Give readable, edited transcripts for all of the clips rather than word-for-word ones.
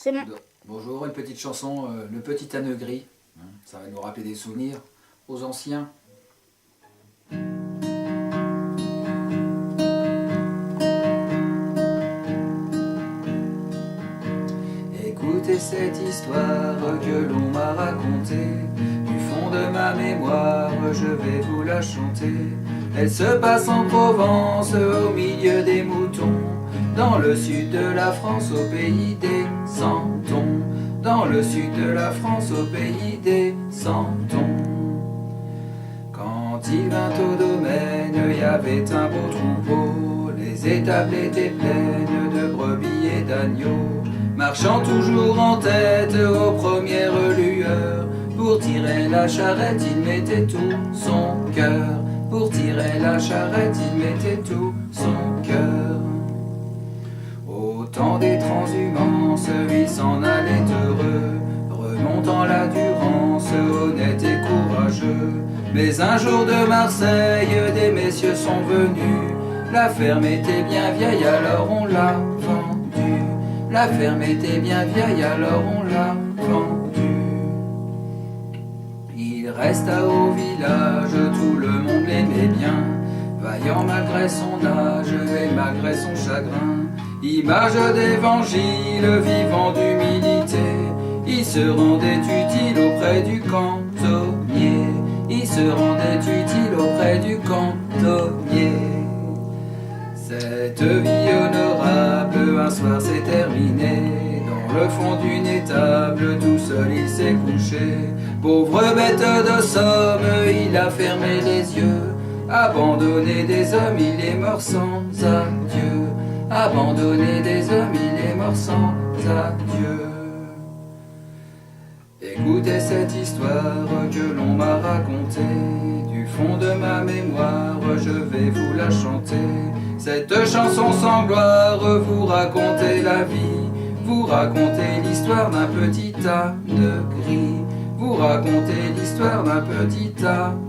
C'est bon. Bonjour, une petite chanson, Le petit âne gris. Ça va nous rappeler des souvenirs aux anciens. Écoutez cette histoire que l'on m'a racontée. Du fond de ma mémoire, je vais vous la chanter. Elle se passe en Provence, au milieu des moutons. Dans le sud de la France, au pays des Santons. Dans le sud de la France, au pays des Santons. Quand il vint au domaine, il y avait un beau troupeau. Les étables étaient pleines de brebis et d'agneaux, marchant toujours en tête aux premières lueurs. Pour tirer la charrette, il mettait tout son cœur. Pour tirer la charrette, il mettait tout son cœur. Au temps des transhumances, il s'en allait heureux, remontant la Durance, honnête et courageux. Mais un jour de Marseille, des messieurs sont venus. La ferme était bien vieille, alors on l'a vendue. La ferme était bien vieille, alors on l'a vendue. Il resta au village, tout le monde l'aimait bien, vaillant malgré son âge et malgré son chagrin. Image d'évangile, vivant d'humilité, il se rendait utile auprès du cantonnier. Il se rendait utile auprès du cantonnier. Cette vie honorable, un soir s'est terminée. Dans le fond d'une étable, tout seul il s'est couché. Pauvre bête de somme, il a fermé les yeux. Abandonné des hommes, il est mort sans adieu. Abandonné des hommes, il est mort sans adieu. Écoutez cette histoire que l'on m'a racontée. Du fond de ma mémoire, je vais vous la chanter. Cette chanson sans gloire, vous racontez la vie. Vous racontez l'histoire d'un petit âne gris. Vous racontez l'histoire d'un petit âne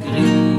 gris.